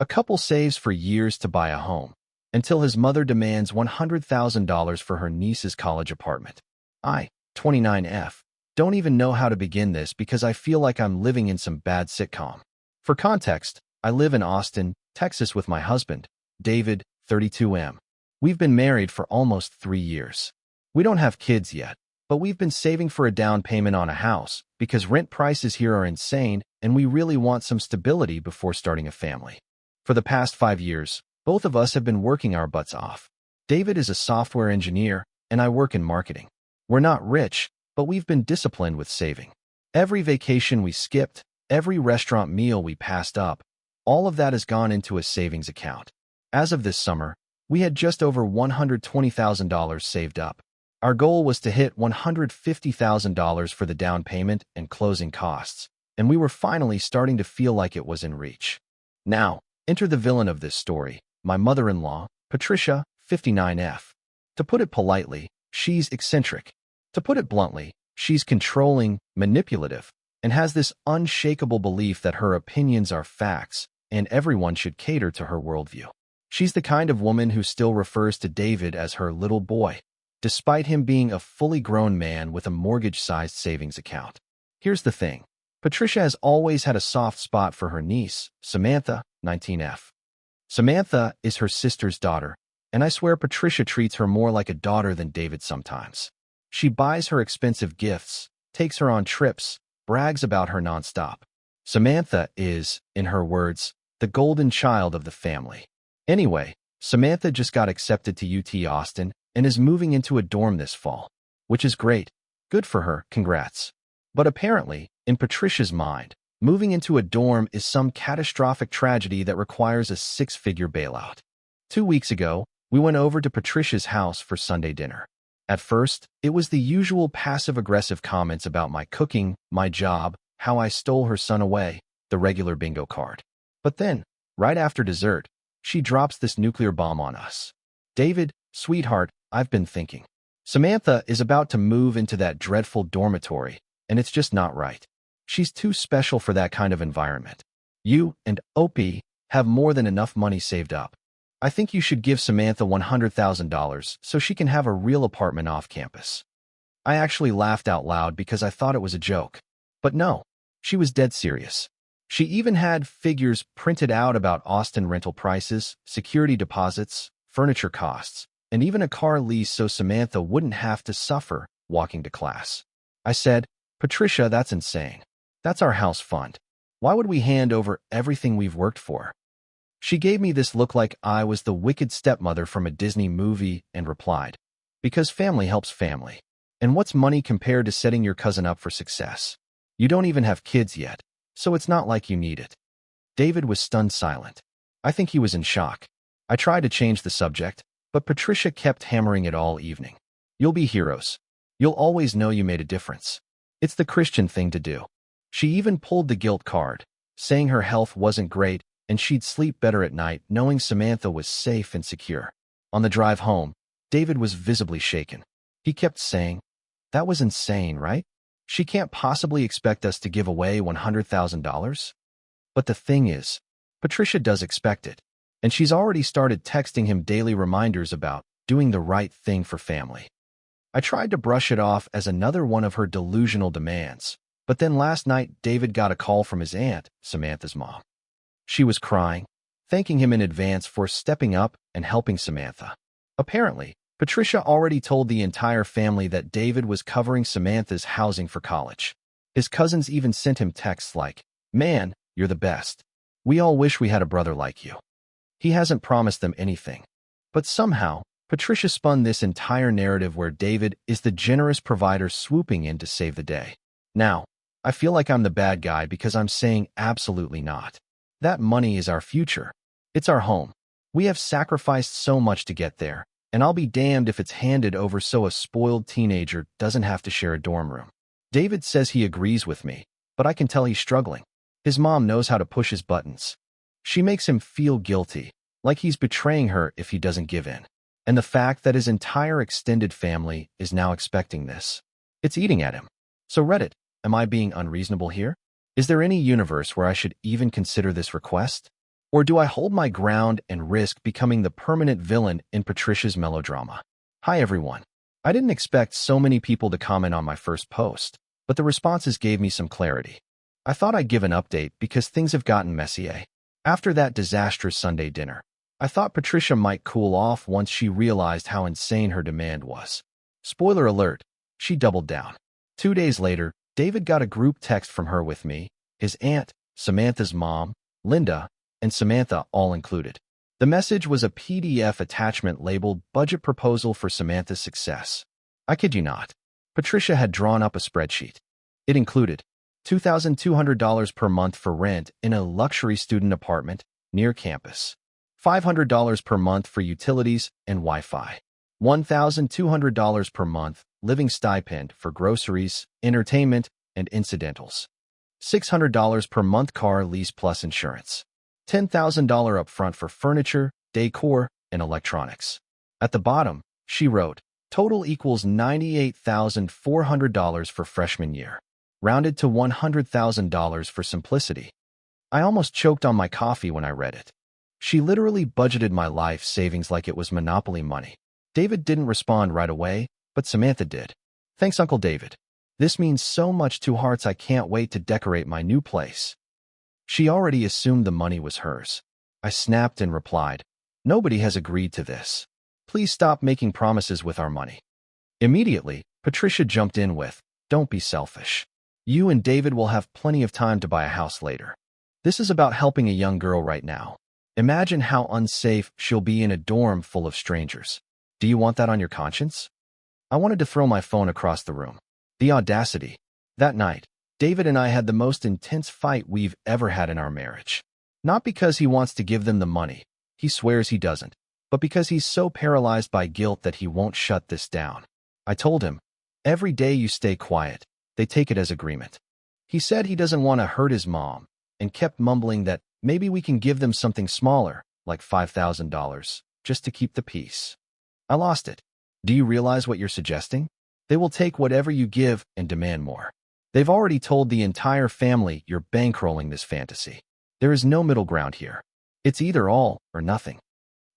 A couple saves for years to buy a home, until his mother demands $100,000 for her niece's college apartment. I, 29F, don't even know how to begin this because I feel like I'm living in some bad sitcom. For context, I live in Austin, Texas with my husband, David, 32M. We've been married for almost 3 years. We don't have kids yet, but we've been saving for a down payment on a house because rent prices here are insane and we really want some stability before starting a family. For the past 5 years, both of us have been working our butts off. David is a software engineer and I work in marketing. We're not rich, but we've been disciplined with saving. Every vacation we skipped, every restaurant meal we passed up, all of that has gone into a savings account. As of this summer, we had just over $120,000 saved up. Our goal was to hit $150,000 for the down payment and closing costs, and we were finally starting to feel like it was in reach. Now, enter the villain of this story, my mother-in-law, Patricia, 59F. To put it politely, she's eccentric. To put it bluntly, she's controlling, manipulative, and has this unshakable belief that her opinions are facts and everyone should cater to her worldview. She's the kind of woman who still refers to David as her little boy, despite him being a fully grown man with a mortgage-sized savings account. Here's the thing. Patricia has always had a soft spot for her niece, Samantha, 19F. Samantha is her sister's daughter, and I swear Patricia treats her more like a daughter than David sometimes. She buys her expensive gifts, takes her on trips, brags about her nonstop. Samantha is, in her words, the golden child of the family. Anyway, Samantha just got accepted to UT Austin and is moving into a dorm this fall, which is great. Good for her, congrats. But apparently, in Patricia's mind, moving into a dorm is some catastrophic tragedy that requires a 6-figure bailout. 2 weeks ago, we went over to Patricia's house for Sunday dinner. At first, it was the usual passive-aggressive comments about my cooking, my job, how I stole her son away, the regular bingo card. But then, right after dessert, she drops this nuclear bomb on us. David, sweetheart, I've been thinking. Samantha is about to move into that dreadful dormitory, and it's just not right. She's too special for that kind of environment. You and Opie have more than enough money saved up. I think you should give Samantha $100,000 so she can have a real apartment off campus. I actually laughed out loud because I thought it was a joke. But no, she was dead serious. She even had figures printed out about Austin rental prices, security deposits, furniture costs, and even a car lease so Samantha wouldn't have to suffer walking to class. I said, Patricia, that's insane. That's our house fund. Why would we hand over everything we've worked for? She gave me this look like I was the wicked stepmother from a Disney movie and replied, because family helps family. And what's money compared to setting your cousin up for success? You don't even have kids yet, so it's not like you need it. David was stunned silent. I think he was in shock. I tried to change the subject, but Patricia kept hammering it all evening. You'll be heroes. You'll always know you made a difference. It's the Christian thing to do. She even pulled the guilt card, saying her health wasn't great and she'd sleep better at night knowing Samantha was safe and secure. On the drive home, David was visibly shaken. He kept saying, that was insane, right? She can't possibly expect us to give away $100,000. But the thing is, Patricia does expect it, and she's already started texting him daily reminders about doing the right thing for family. I tried to brush it off as another one of her delusional demands, but then last night David got a call from his aunt, Samantha's mom. She was crying, thanking him in advance for stepping up and helping Samantha. Apparently, Patricia already told the entire family that David was covering Samantha's housing for college. His cousins even sent him texts like, man, you're the best. We all wish we had a brother like you. He hasn't promised them anything. But somehow, Patricia spun this entire narrative where David is the generous provider swooping in to save the day. Now, I feel like I'm the bad guy because I'm saying absolutely not. That money is our future. It's our home. We have sacrificed so much to get there, and I'll be damned if it's handed over so a spoiled teenager doesn't have to share a dorm room. David says he agrees with me, but I can tell he's struggling. His mom knows how to push his buttons. She makes him feel guilty, like he's betraying her if he doesn't give in. And the fact that his entire extended family is now expecting this, it's eating at him. So Reddit, am I being unreasonable here? Is there any universe where I should even consider this request? Or do I hold my ground and risk becoming the permanent villain in Patricia's melodrama? Hi everyone. I didn't expect so many people to comment on my first post, but the responses gave me some clarity. I thought I'd give an update because things have gotten messy, eh? After that disastrous Sunday dinner, I thought Patricia might cool off once she realized how insane her demand was. Spoiler alert, she doubled down. 2 days later, David got a group text from her with me, his aunt, Samantha's mom, Linda, and Samantha all included. The message was a PDF attachment labeled Budget Proposal for Samantha's Success. I kid you not. Patricia had drawn up a spreadsheet. It included $2,200 per month for rent in a luxury student apartment near campus, $500 per month for utilities and Wi-Fi, $1,200 per month living stipend for groceries, entertainment, and incidentals, $600 per month car lease plus insurance, $10,000 upfront for furniture, decor, and electronics. At the bottom, she wrote, total equals $98,400 for freshman year, rounded to $100,000 for simplicity. I almost choked on my coffee when I read it. She literally budgeted my life savings like it was Monopoly money. David didn't respond right away, but Samantha did. Thanks, Uncle David. This means so much to Hearts. I can't wait to decorate my new place. She already assumed the money was hers. I snapped and replied, nobody has agreed to this. Please stop making promises with our money. Immediately, Patricia jumped in with, don't be selfish. You and David will have plenty of time to buy a house later. This is about helping a young girl right now. Imagine how unsafe she'll be in a dorm full of strangers. Do you want that on your conscience? I wanted to throw my phone across the room. The audacity. That night, David and I had the most intense fight we've ever had in our marriage. Not because he wants to give them the money, he swears he doesn't, but because he's so paralyzed by guilt that he won't shut this down. I told him, every day you stay quiet, they take it as agreement. He said he doesn't want to hurt his mom, and kept mumbling that maybe we can give them something smaller, like $5,000, just to keep the peace. I lost it. Do you realize what you're suggesting? They will take whatever you give and demand more. They've already told the entire family you're bankrolling this fantasy. There is no middle ground here. It's either all or nothing.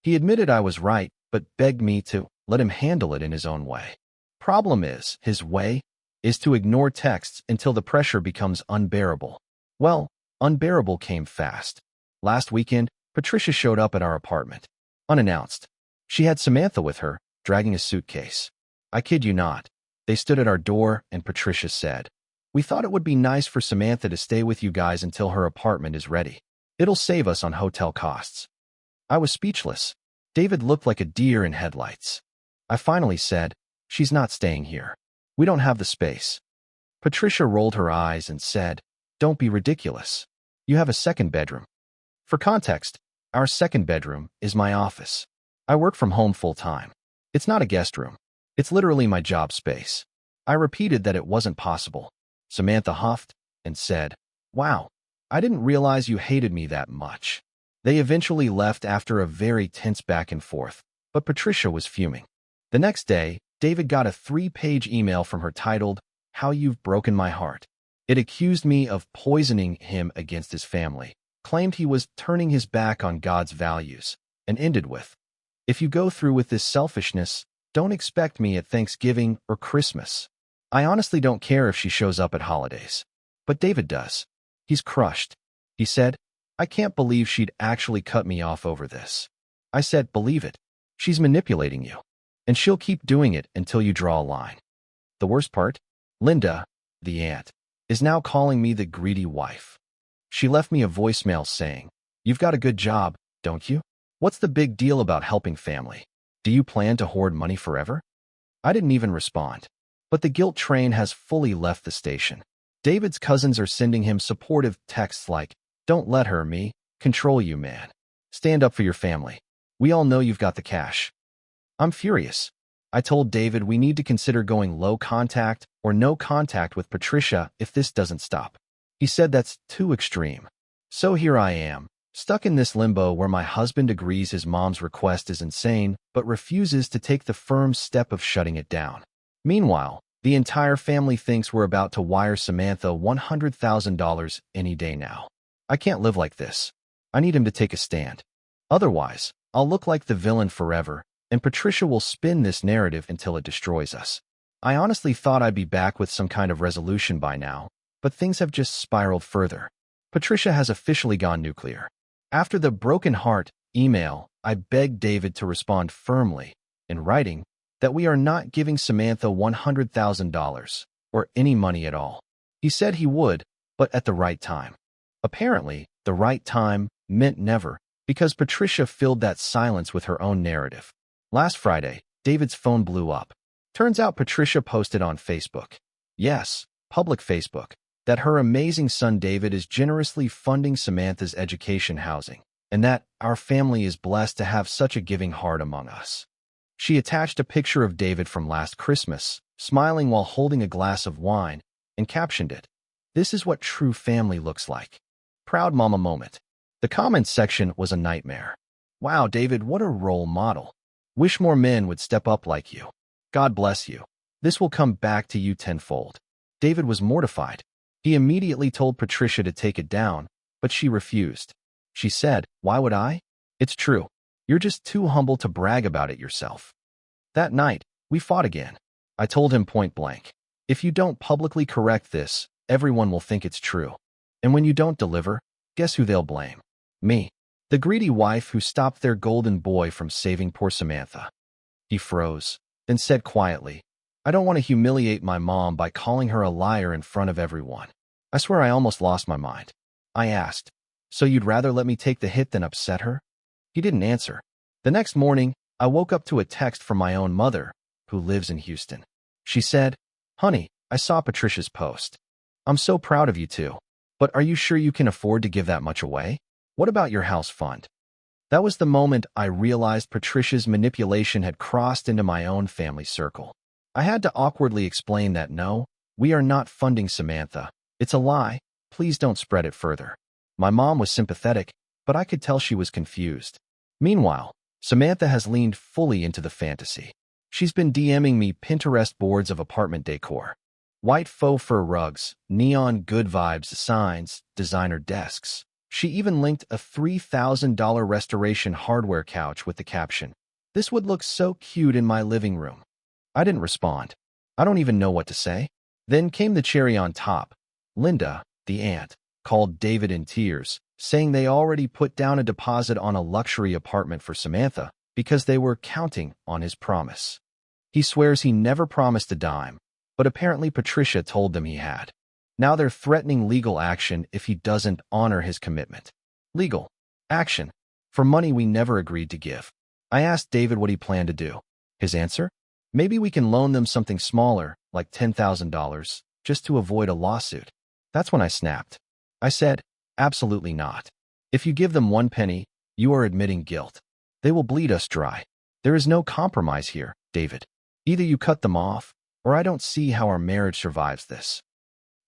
He admitted I was right, but begged me to let him handle it in his own way. Problem is, his way is to ignore texts until the pressure becomes unbearable. Well, unbearable came fast. Last weekend, Patricia showed up at our apartment, unannounced. She had Samantha with her, dragging a suitcase. I kid you not. They stood at our door, and Patricia said, we thought it would be nice for Samantha to stay with you guys until her apartment is ready. It'll save us on hotel costs. I was speechless. David looked like a deer in headlights. I finally said, she's not staying here. We don't have the space. Patricia rolled her eyes and said, don't be ridiculous. You have a second bedroom. For context, our second bedroom is my office. I work from home full-time. It's not a guest room. It's literally my job space. I repeated that it wasn't possible. Samantha huffed and said, wow, I didn't realize you hated me that much. They eventually left after a very tense back and forth, but Patricia was fuming. The next day, David got a 3-page email from her titled, How You've Broken My Heart. It accused me of poisoning him against his family, claimed he was turning his back on God's values, and ended with, if you go through with this selfishness, don't expect me at Thanksgiving or Christmas. I honestly don't care if she shows up at holidays. But David does. He's crushed. He said, I can't believe she'd actually cut me off over this. I said, believe it. She's manipulating you. And she'll keep doing it until you draw a line. The worst part? Linda, the aunt, is now calling me the greedy wife. She left me a voicemail saying, you've got a good job, don't you? What's the big deal about helping family? Do you plan to hoard money forever? I didn't even respond. But the guilt train has fully left the station. David's cousins are sending him supportive texts like, don't let her, me, control you, man. Stand up for your family. We all know you've got the cash. I'm furious. I told David we need to consider going low contact or no contact with Patricia if this doesn't stop. He said that's too extreme. So here I am, stuck in this limbo where my husband agrees his mom's request is insane, but refuses to take the firm step of shutting it down. Meanwhile, the entire family thinks we're about to wire Samantha $100,000 any day now. I can't live like this. I need him to take a stand. Otherwise, I'll look like the villain forever, and Patricia will spin this narrative until it destroys us. I honestly thought I'd be back with some kind of resolution by now, but things have just spiraled further. Patricia has officially gone nuclear. After the broken heart email, I begged David to respond firmly, in writing, that we are not giving Samantha $100,000 or any money at all. He said he would, but at the right time. Apparently, the right time meant never, because Patricia filled that silence with her own narrative. Last Friday, David's phone blew up. Turns out Patricia posted on Facebook, yes, public Facebook, that her amazing son David is generously funding Samantha's education housing, and that our family is blessed to have such a giving heart among us. She attached a picture of David from last Christmas, smiling while holding a glass of wine, and captioned it, "This is what true family looks like. Proud mama moment." The comments section was a nightmare. "Wow, David, what a role model. Wish more men would step up like you. God bless you. This will come back to you tenfold." David was mortified. He immediately told Patricia to take it down, but she refused. She said, "Why would I? It's true. You're just too humble to brag about it yourself." That night, we fought again. I told him point blank, "If you don't publicly correct this, everyone will think it's true. And when you don't deliver, guess who they'll blame? Me. The greedy wife who stopped their golden boy from saving poor Samantha." He froze, then said quietly, "I don't want to humiliate my mom by calling her a liar in front of everyone." I swear I almost lost my mind. I asked, "So you'd rather let me take the hit than upset her?" He didn't answer. The next morning, I woke up to a text from my own mother, who lives in Houston. She said, "Honey, I saw Patricia's post. I'm so proud of you two. But are you sure you can afford to give that much away? What about your house fund?" That was the moment I realized Patricia's manipulation had crossed into my own family circle. I had to awkwardly explain that no, we are not funding Samantha. It's a lie. Please don't spread it further. My mom was sympathetic, but I could tell she was confused. Meanwhile, Samantha has leaned fully into the fantasy. She's been DMing me Pinterest boards of apartment decor. White faux fur rugs, neon good vibes signs, designer desks. She even linked a $3,000 restoration hardware couch with the caption, "This would look so cute in my living room." I didn't respond. I don't even know what to say. Then came the cherry on top. Linda, the aunt, called David in tears, saying they already put down a deposit on a luxury apartment for Samantha because they were counting on his promise. He swears he never promised a dime, but apparently Patricia told them he had. Now they're threatening legal action if he doesn't honor his commitment. Legal action for money we never agreed to give. I asked David what he planned to do. His answer? Maybe we can loan them something smaller, like $10,000, just to avoid a lawsuit. That's when I snapped. I said, "Absolutely not. If you give them one penny, you are admitting guilt. They will bleed us dry. There is no compromise here, David. Either you cut them off, or I don't see how our marriage survives this."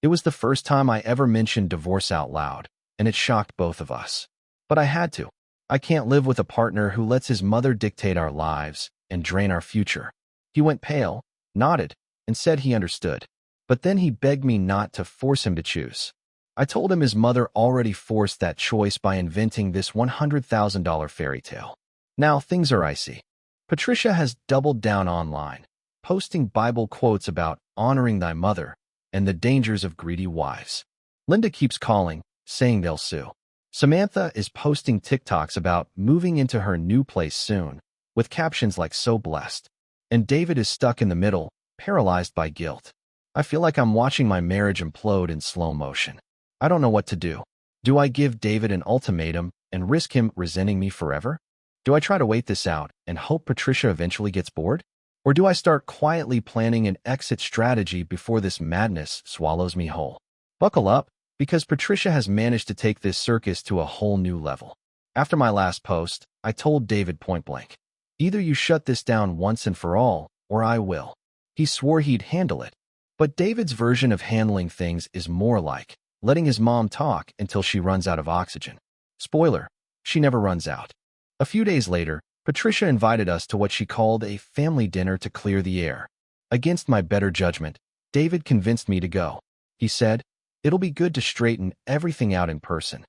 It was the first time I ever mentioned divorce out loud, and it shocked both of us. But I had to. I can't live with a partner who lets his mother dictate our lives and drain our future. He went pale, nodded, and said he understood. But then he begged me not to force him to choose. I told him his mother already forced that choice by inventing this $100,000 fairy tale. Now things are icy. Patricia has doubled down online, posting Bible quotes about honoring thy mother and the dangers of greedy wives. Linda keeps calling, saying they'll sue. Samantha is posting TikToks about moving into her new place soon, with captions like "so blessed." And David is stuck in the middle, paralyzed by guilt. I feel like I'm watching my marriage implode in slow motion. I don't know what to do. Do I give David an ultimatum and risk him resenting me forever? Do I try to wait this out and hope Patricia eventually gets bored? Or do I start quietly planning an exit strategy before this madness swallows me whole? Buckle up, because Patricia has managed to take this circus to a whole new level. After my last post, I told David point blank, "Either you shut this down once and for all, or I will." He swore he'd handle it. But David's version of handling things is more like letting his mom talk until she runs out of oxygen. Spoiler, she never runs out. A few days later, Patricia invited us to what she called a family dinner to clear the air. Against my better judgment, David convinced me to go. He said, "It'll be good to straighten everything out in person."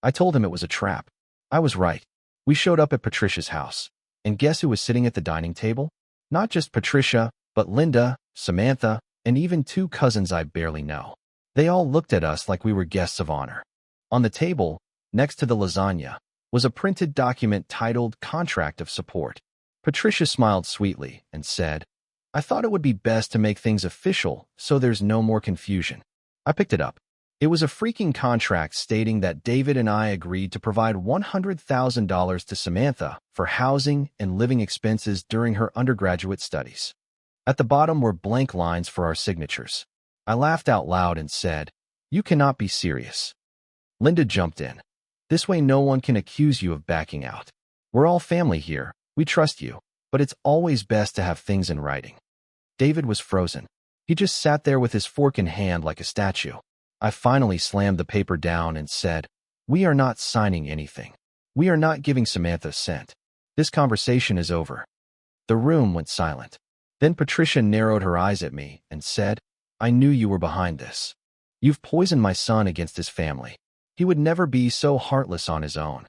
I told him it was a trap. I was right. We showed up at Patricia's house. And guess who was sitting at the dining table? Not just Patricia, but Linda, Samantha, and even two cousins I barely know. They all looked at us like we were guests of honor. On the table, next to the lasagna, was a printed document titled Contract of Support. Patricia smiled sweetly and said, "I thought it would be best to make things official so there's no more confusion." I picked it up. It was a freaking contract stating that David and I agreed to provide $100,000 to Samantha for housing and living expenses during her undergraduate studies. At the bottom were blank lines for our signatures. I laughed out loud and said, "You cannot be serious." Linda jumped in. "This way no one can accuse you of backing out. We're all family here. We trust you, but it's always best to have things in writing." David was frozen. He just sat there with his fork in hand like a statue. I finally slammed the paper down and said, "We are not signing anything. We are not giving Samantha a cent. This conversation is over." The room went silent. Then Patricia narrowed her eyes at me and said, "I knew you were behind this. You've poisoned my son against his family. He would never be so heartless on his own."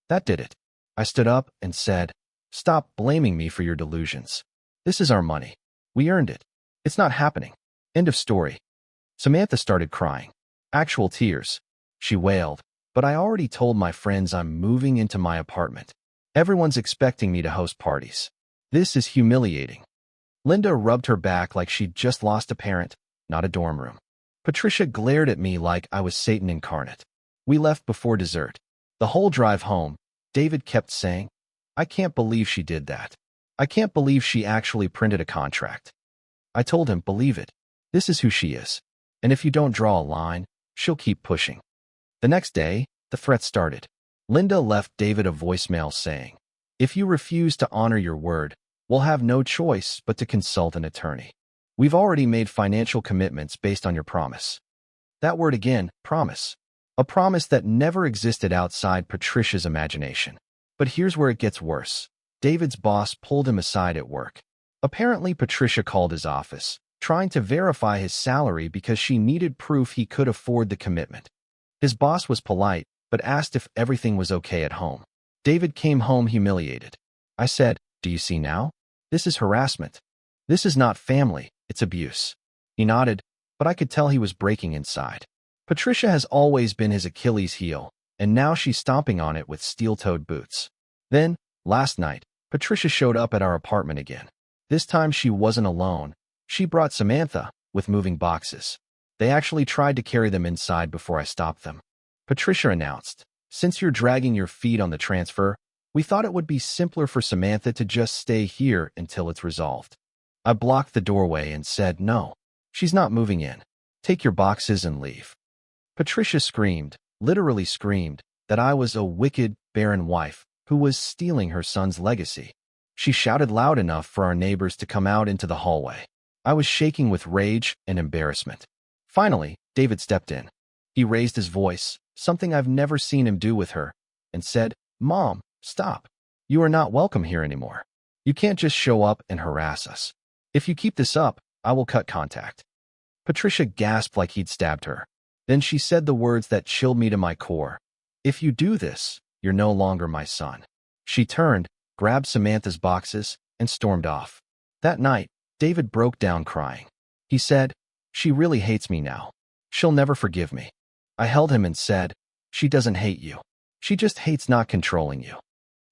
That did it. I stood up and said, "Stop blaming me for your delusions. This is our money. We earned it. It's not happening. End of story." Samantha started crying. Actual tears. She wailed, "But I already told my friends I'm moving into my apartment. Everyone's expecting me to host parties. This is humiliating." Linda rubbed her back like she'd just lost a parent, not a dorm room. Patricia glared at me like I was Satan incarnate. We left before dessert. The whole drive home, David kept saying, "I can't believe she did that. I can't believe she actually printed a contract." I told him, "Believe it. This is who she is. And if you don't draw a line, she'll keep pushing." The next day, the threat started. Linda left David a voicemail saying, "If you refuse to honor your word, we'll have no choice but to consult an attorney. We've already made financial commitments based on your promise." That word again, promise. A promise that never existed outside Patricia's imagination. But here's where it gets worse. David's boss pulled him aside at work. Apparently, Patricia called his office, trying to verify his salary because she needed proof he could afford the commitment. His boss was polite, but asked if everything was okay at home. David came home humiliated. I said, "Do you see now? This is harassment. This is not family, it's abuse." He nodded, but I could tell he was breaking inside. Patricia has always been his Achilles heel, and now she's stomping on it with steel-toed boots. Then, last night, Patricia showed up at our apartment again. This time she wasn't alone. She brought Samantha, with moving boxes. They actually tried to carry them inside before I stopped them. Patricia announced, "Since you're dragging your feet on the transfer, we thought it would be simpler for Samantha to just stay here until it's resolved." I blocked the doorway and said, "No, she's not moving in. Take your boxes and leave." Patricia screamed, literally screamed, that I was a wicked, barren wife who was stealing her son's legacy. She shouted loud enough for our neighbors to come out into the hallway. I was shaking with rage and embarrassment. Finally, David stepped in. He raised his voice, something I've never seen him do with her, and said, "Mom, stop. You are not welcome here anymore. You can't just show up and harass us. If you keep this up, I will cut contact." Patricia gasped like he'd stabbed her. Then she said the words that chilled me to my core. "If you do this, you're no longer my son." She turned, grabbed Samantha's boxes, and stormed off. That night, David broke down crying. He said, "She really hates me now. She'll never forgive me." I held him and said, "She doesn't hate you. She just hates not controlling you."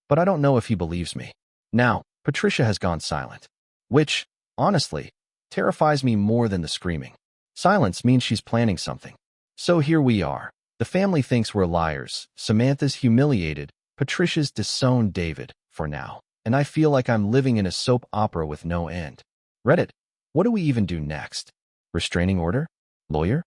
But I don't know if he believes me. Now, Patricia has gone silent. Which, honestly, terrifies me more than the screaming. Silence means she's planning something. So here we are. The family thinks we're liars. Samantha's humiliated. Patricia's disowned David, for now. And I feel like I'm living in a soap opera with no end. Reddit, what do we even do next? Restraining order? Lawyer?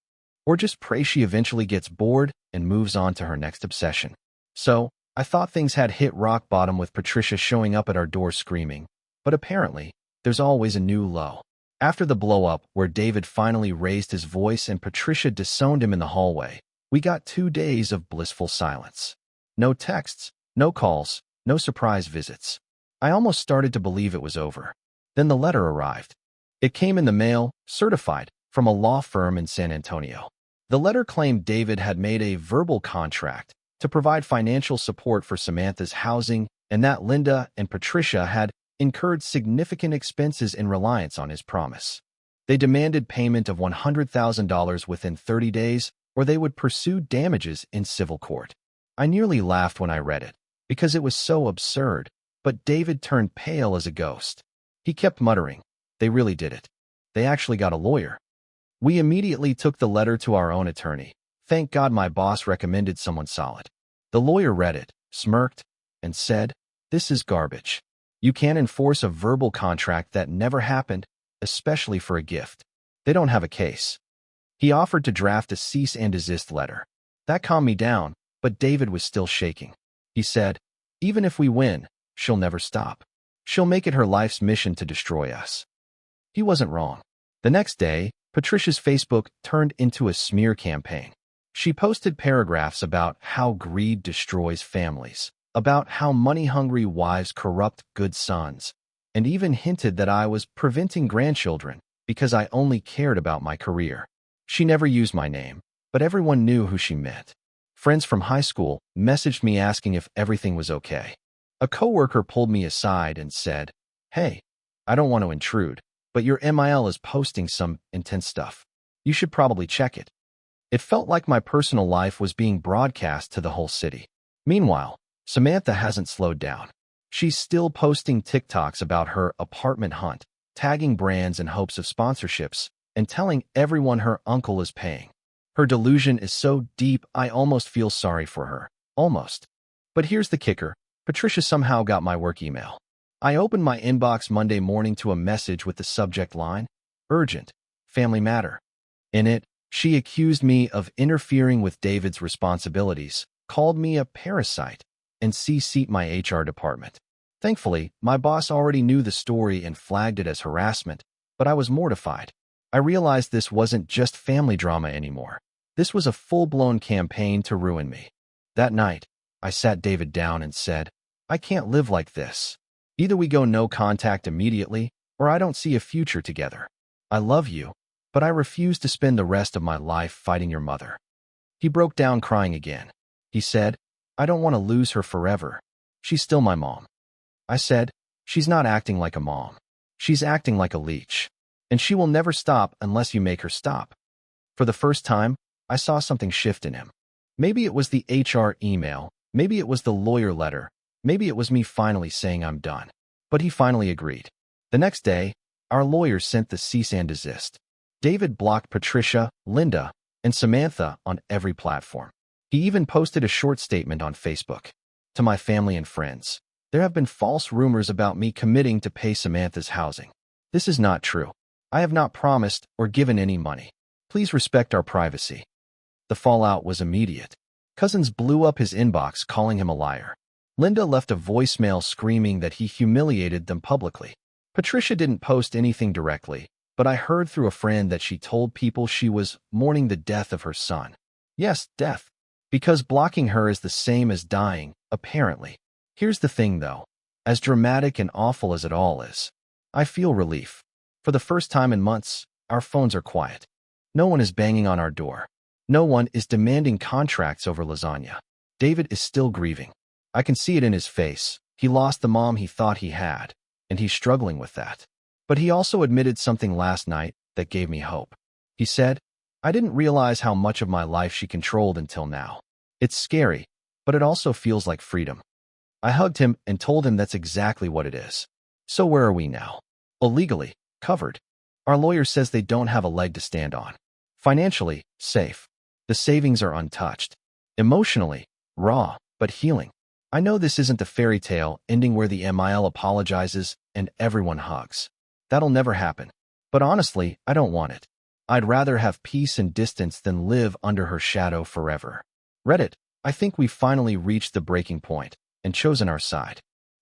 Or just pray she eventually gets bored and moves on to her next obsession? So, I thought things had hit rock bottom with Patricia showing up at our door screaming. But apparently, there's always a new low. After the blow-up, where David finally raised his voice and Patricia disowned him in the hallway, we got 2 days of blissful silence. No texts, no calls, no surprise visits. I almost started to believe it was over. Then the letter arrived. It came in the mail, certified, from a law firm in San Antonio. The letter claimed David had made a verbal contract to provide financial support for Samantha's housing, and that Linda and Patricia had incurred significant expenses in reliance on his promise. They demanded payment of $100,000 within 30 days, or they would pursue damages in civil court. I nearly laughed when I read it, because it was so absurd, but David turned pale as a ghost. He kept muttering, "They really did it. They actually got a lawyer." We immediately took the letter to our own attorney. Thank God my boss recommended someone solid. The lawyer read it, smirked, and said, "This is garbage. You can't enforce a verbal contract that never happened, especially for a gift. They don't have a case." He offered to draft a cease and desist letter. That calmed me down, but David was still shaking. He said, "Even if we win, she'll never stop. She'll make it her life's mission to destroy us." He wasn't wrong. The next day, Patricia's Facebook turned into a smear campaign. She posted paragraphs about how greed destroys families, about how money-hungry wives corrupt good sons, and even hinted that I was preventing grandchildren because I only cared about my career. She never used my name, but everyone knew who she meant. Friends from high school messaged me asking if everything was okay. A coworker pulled me aside and said, "Hey, I don't want to intrude, but your MIL is posting some intense stuff. You should probably check it." It felt like my personal life was being broadcast to the whole city. Meanwhile, Samantha hasn't slowed down. She's still posting TikToks about her apartment hunt, tagging brands in hopes of sponsorships, and telling everyone her uncle is paying. Her delusion is so deep I almost feel sorry for her. Almost. But here's the kicker. Patricia somehow got my work email. I opened my inbox Monday morning to a message with the subject line, "Urgent, Family Matter." In it, she accused me of interfering with David's responsibilities, called me a parasite, and CC'd my HR department. Thankfully, my boss already knew the story and flagged it as harassment, but I was mortified. I realized this wasn't just family drama anymore. This was a full-blown campaign to ruin me. That night, I sat David down and said, "I can't live like this. Either we go no contact immediately, or I don't see a future together. I love you, but I refuse to spend the rest of my life fighting your mother." He broke down crying again. He said, "I don't want to lose her forever. She's still my mom." I said, "She's not acting like a mom. She's acting like a leech. And she will never stop unless you make her stop." For the first time, I saw something shift in him. Maybe it was the HR email, maybe it was the lawyer letter, maybe it was me finally saying I'm done. But he finally agreed. The next day, our lawyer sent the cease and desist. David blocked Patricia, Linda, and Samantha on every platform. He even posted a short statement on Facebook. "To my family and friends, there have been false rumors about me committing to pay Samantha's housing. This is not true. I have not promised or given any money. Please respect our privacy." The fallout was immediate. Cousins blew up his inbox calling him a liar. Linda left a voicemail screaming that he humiliated them publicly. Patricia didn't post anything directly, but I heard through a friend that she told people she was mourning the death of her son. Yes, death. Because blocking her is the same as dying, apparently. Here's the thing, though. As dramatic and awful as it all is, I feel relief. For the first time in months, our phones are quiet. No one is banging on our door. No one is demanding contracts over lasagna. David is still grieving. I can see it in his face. He lost the mom he thought he had, and he's struggling with that. But he also admitted something last night that gave me hope. He said, "I didn't realize how much of my life she controlled until now. It's scary, but it also feels like freedom." I hugged him and told him that's exactly what it is. So where are we now? Illegally, covered. Our lawyer says they don't have a leg to stand on. Financially, safe. The savings are untouched. Emotionally, raw, but healing. I know this isn't a fairy tale ending where the MIL apologizes and everyone hugs. That'll never happen. But honestly, I don't want it. I'd rather have peace and distance than live under her shadow forever. Reddit, I think we've finally reached the breaking point and chosen our side.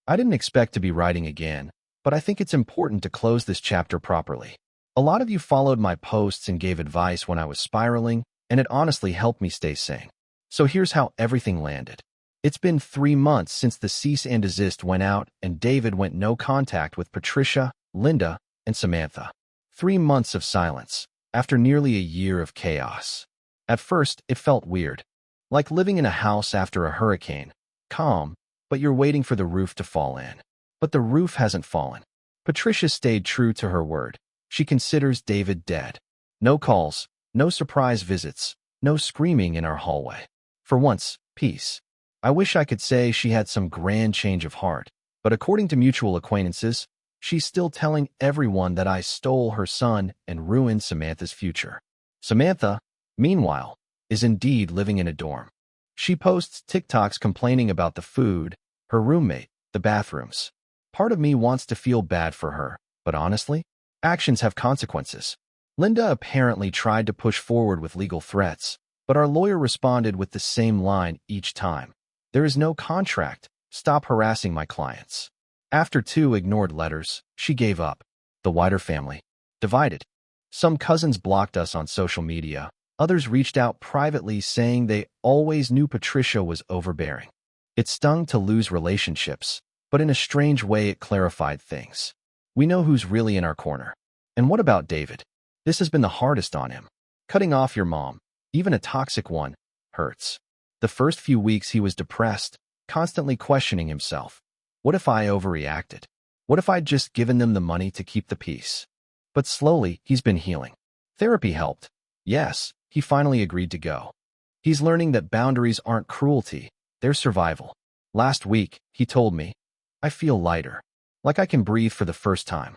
I didn't expect to be writing again, but I think it's important to close this chapter properly. A lot of you followed my posts and gave advice when I was spiraling, and it honestly helped me stay sane. So here's how everything landed. It's been 3 months since the cease and desist went out and David went no contact with Patricia, Linda, and Samantha. 3 months of silence, after nearly a year of chaos. At first, it felt weird. Like living in a house after a hurricane. Calm, but you're waiting for the roof to fall in. But the roof hasn't fallen. Patricia stayed true to her word. She considers David dead. No calls, no surprise visits, no screaming in our hallway. For once, peace. I wish I could say she had some grand change of heart, but according to mutual acquaintances, she's still telling everyone that I stole her son and ruined Samantha's future. Samantha, meanwhile, is indeed living in a dorm. She posts TikToks complaining about the food, her roommate, the bathrooms. Part of me wants to feel bad for her, but honestly, actions have consequences. Linda apparently tried to push forward with legal threats, but our lawyer responded with the same line each time. There is no contract. Stop harassing my clients. After 2 ignored letters, she gave up. The wider family. Divided. Some cousins blocked us on social media. Others reached out privately saying they always knew Patricia was overbearing. It stung to lose relationships, but in a strange way it clarified things. We know who's really in our corner. And what about David? This has been the hardest on him. Cutting off your mom, even a toxic one, hurts. The first few weeks he was depressed, constantly questioning himself. What if I overreacted? What if I'd just given them the money to keep the peace? But slowly, he's been healing. Therapy helped. Yes, he finally agreed to go. He's learning that boundaries aren't cruelty, they're survival. Last week, he told me, I feel lighter, like I can breathe for the first time.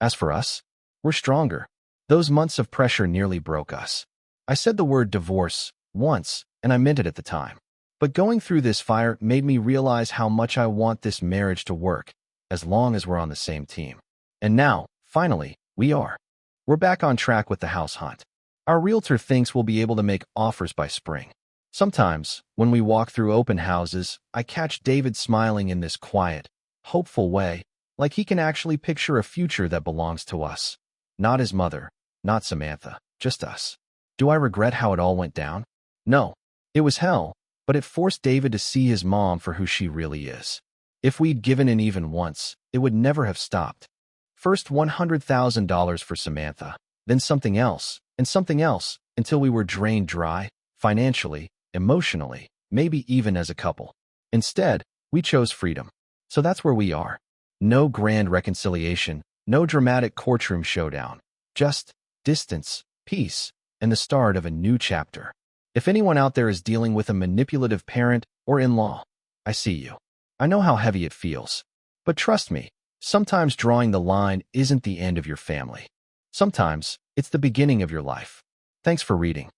As for us, we're stronger. Those months of pressure nearly broke us. I said the word divorce once, and I meant it at the time. But going through this fire made me realize how much I want this marriage to work, as long as we're on the same team. And now, finally, we are. We're back on track with the house hunt. Our realtor thinks we'll be able to make offers by spring. Sometimes, when we walk through open houses, I catch David smiling in this quiet, hopeful way, like he can actually picture a future that belongs to us. Not his mother, not Samantha, just us. Do I regret how it all went down? No. It was hell, but it forced David to see his mom for who she really is. If we'd given in even once, it would never have stopped. First $100,000 for Samantha, then something else, and something else, until we were drained dry, financially, emotionally, maybe even as a couple. Instead, we chose freedom. So that's where we are. No grand reconciliation, no dramatic courtroom showdown. Just distance, peace, and the start of a new chapter. If anyone out there is dealing with a manipulative parent or in-law, I see you. I know how heavy it feels. But trust me, sometimes drawing the line isn't the end of your family. Sometimes, it's the beginning of your life. Thanks for reading.